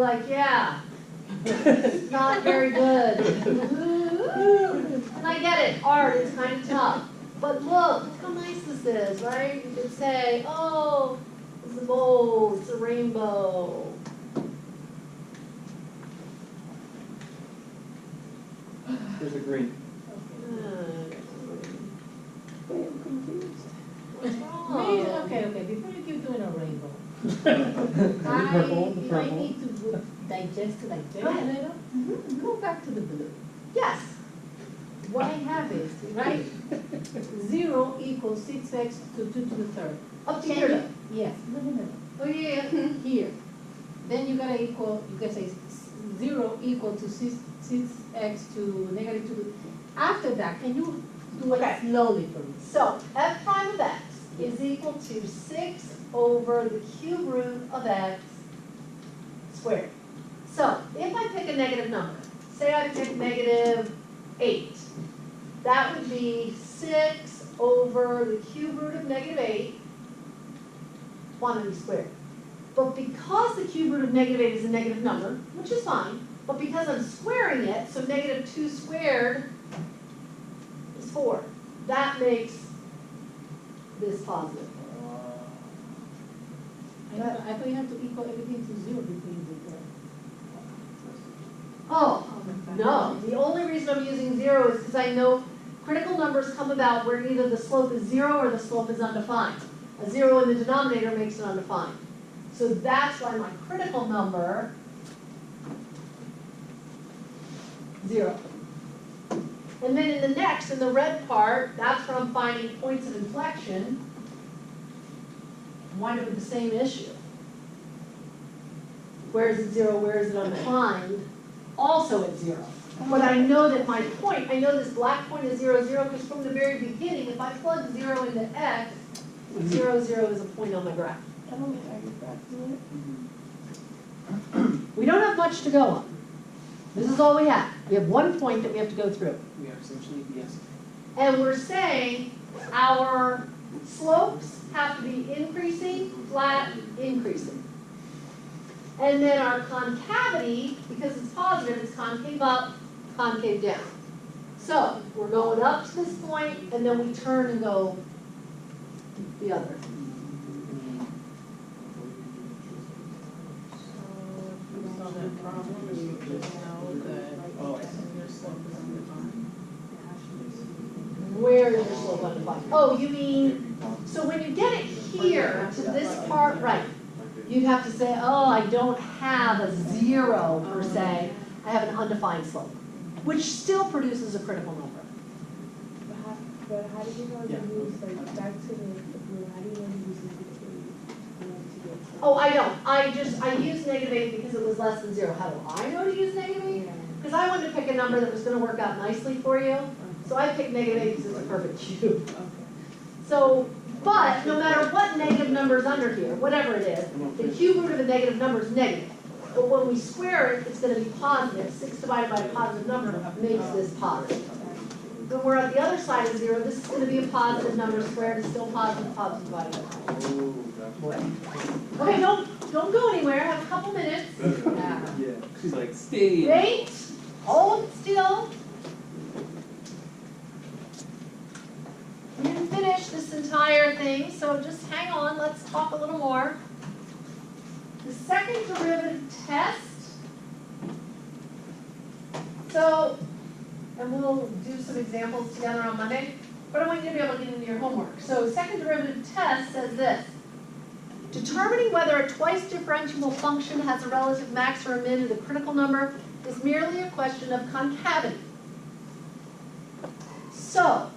Like, yeah, not very good. And I get it, art is kind of tough. But look how nice this is, right? You could say, oh, it's a bowl, it's a rainbow. There's a green. Wait, I'm confused. What's Maybe, wrong? okay, before you keep doing a rainbow, The purple, the I purple. need to digest it like Go very ahead. little. Go back to the blue. Yes, What I have is, right, 0 equals 6x to 2 to the third. up to Can here. you- Yes, no. Oh, yeah. Here. Then you gotta equal, you can say 0 equal to 6x to negative 2. After that, can you do Okay. it slowly for me? So f prime of x is equal to 6 over the cube root of x squared. So if I pick a negative number, say I pick negative 8, that would be 6 over the cube root of negative 8, quantity squared. But because the cube root of negative 8 is a negative number, which is fine, but because I'm squaring it, so negative 2 squared is 4. That makes this positive. I thought you have to equal everything to 0 before you do that. Oh, no. The only reason I'm using 0 is because I know critical numbers come about where either the slope is 0 or the slope is undefined. A 0 in the denominator makes it undefined. So that's why my critical number, 0. And then in the next, in the red part, that's where I'm finding points of inflection. Wind up with the same issue. Where is it 0, where is it undefined? Also at 0. But I know that my point, I know this black point is 0, 0, because from the very beginning, if I plug 0 into x, 0, 0 is a point on the graph. I don't think I get back to it. We don't have much to go on. This is all we have. We have one point that we have to go through. We are essentially, yes. And we're saying our slopes have to be increasing, flat, increasing. And then our concavity, because it's positive, it's concave up, concave down. So we're going up to this point, and then we turn and go the other. So that problem, you just know that Oh, I see. your slope is undefined. Where is your slope undefined? Oh, you mean, so when you get it here to this part, right, you'd have to say, oh, I don't have a 0 per se, I have an undefined slope, which still produces a critical number. But how do you know Yeah. to use, like, back to the blue, how do you know to use the blue? Oh, I don't, I used negative 8 because it was less than 0. How do I know to use negative 8? Because I wanted to pick a number that was going to work out nicely for you, so I picked negative 8 because it's a perfect cube. So, but no matter what negative number is under here, whatever it is, the cube root of a negative number is negative. But when we square it, it's going to be positive. 6 divided by a positive number makes this positive. When we're at the other side of 0, this is going to be a positive number squared. It's still positive, positive divided by positive. Oh, that's why. Okay, don't go anywhere. Have a couple minutes. Yeah, she's like, stay. Wait. Hold still. We didn't finish this entire thing, so just hang on. Let's talk a little more. The second derivative test. So, and we'll do some examples together on Monday, but I want you to be able to get into your homework. So, second derivative test says this. Determining whether a twice differentiable function has a relative max or a min of the critical number is merely a question of concavity. So,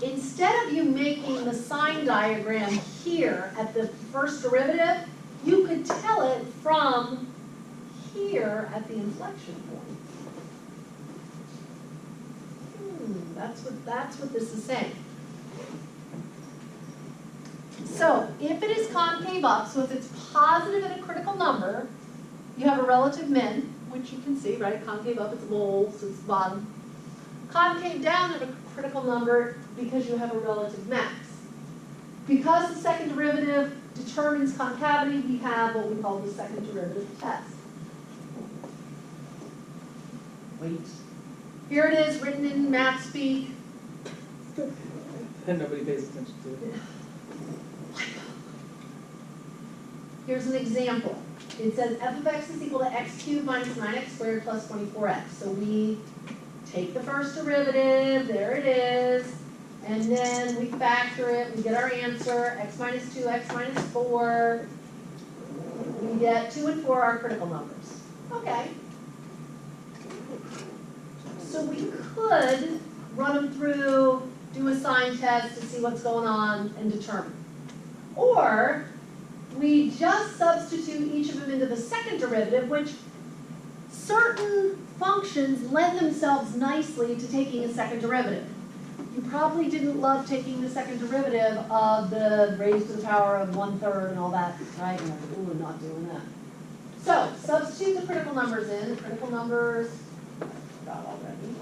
instead of you making the sign diagram here at the first derivative, you could tell it from here at the inflection point. That's what this is saying. So, if it is concave up, so if it's positive at a critical number, you have a relative min, which you can see, right? Concave up, it's a bowl, so it's the bottom. Concave down at a critical number because you have a relative max. Because the second derivative determines concavity, we have what we call the second derivative test. Wait. Here it is, written in math speak. And nobody pays attention to it. Here's an example. It says f of x is equal to x cubed minus 9x squared plus 24x. So we take the first derivative, there it is, and then we factor it, we get our answer, x minus 2, x minus 4. We get 2 and 4 are critical numbers. Okay. So we could run them through, do a sign test to see what's going on and determine. Or we just substitute each of them into the second derivative, which certain functions lend themselves nicely to taking a second derivative. You probably didn't love taking the second derivative of the raised to the power of 1/3 and all that, right? Ooh, not doing that. So substitute the critical numbers in. The critical numbers, got already.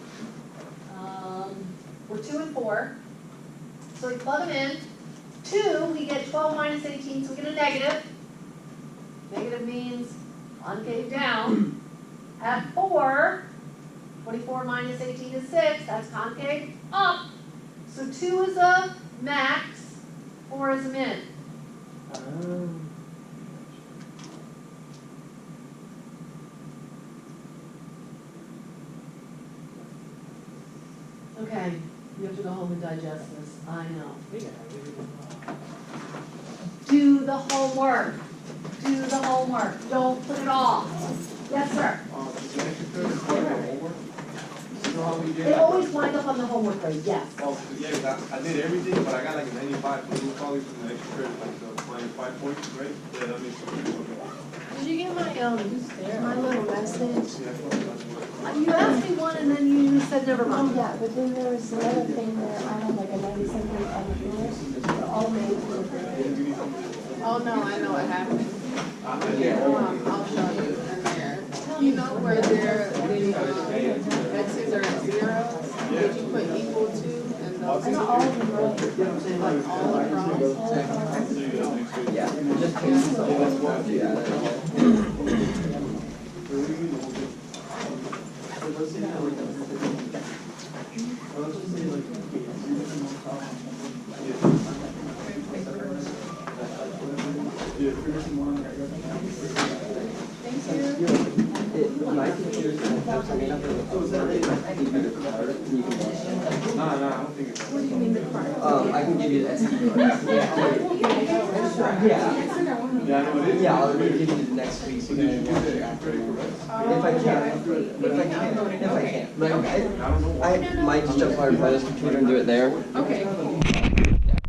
We're 2 and 4. So we plug them in. 2, we get 12 minus 18, so we get a negative. Negative means concave down. At 4, 24 minus 18 is 6, that's concave up. So 2 is a max, 4 is a min. Okay, you have to go home and digest this, I know. Do the homework. Do the homework. Don't put it off. Yes, sir. They always wind up on the homework grade, yes. Oh, yeah, 'cause I did everything, but I got like a 95, so it's probably from the extra credit, like the -5 points, right? Yeah, that makes sense. Did you get my little message? You asked me one and then you said never Oh, mind. yeah, but then there was another thing where I had like a 97 on the floor, all made to the grade. Oh, no, I know what happened. I'll show you in there. You know where the x's are at 0? Did you put equal to and those? I got all of them right. Like all across? Yeah, just take something that's what you added. My computer's gonna have to make up I can give you the card and you can just. Nah, I don't think it's. What do you mean the card? I can give you the SD card. Yeah. Yeah, I know it is. Yeah, I'll give you the next week. So Did you do watch that it after after. it? If I can. But I might just jump on my brother's computer and do it there. Okay.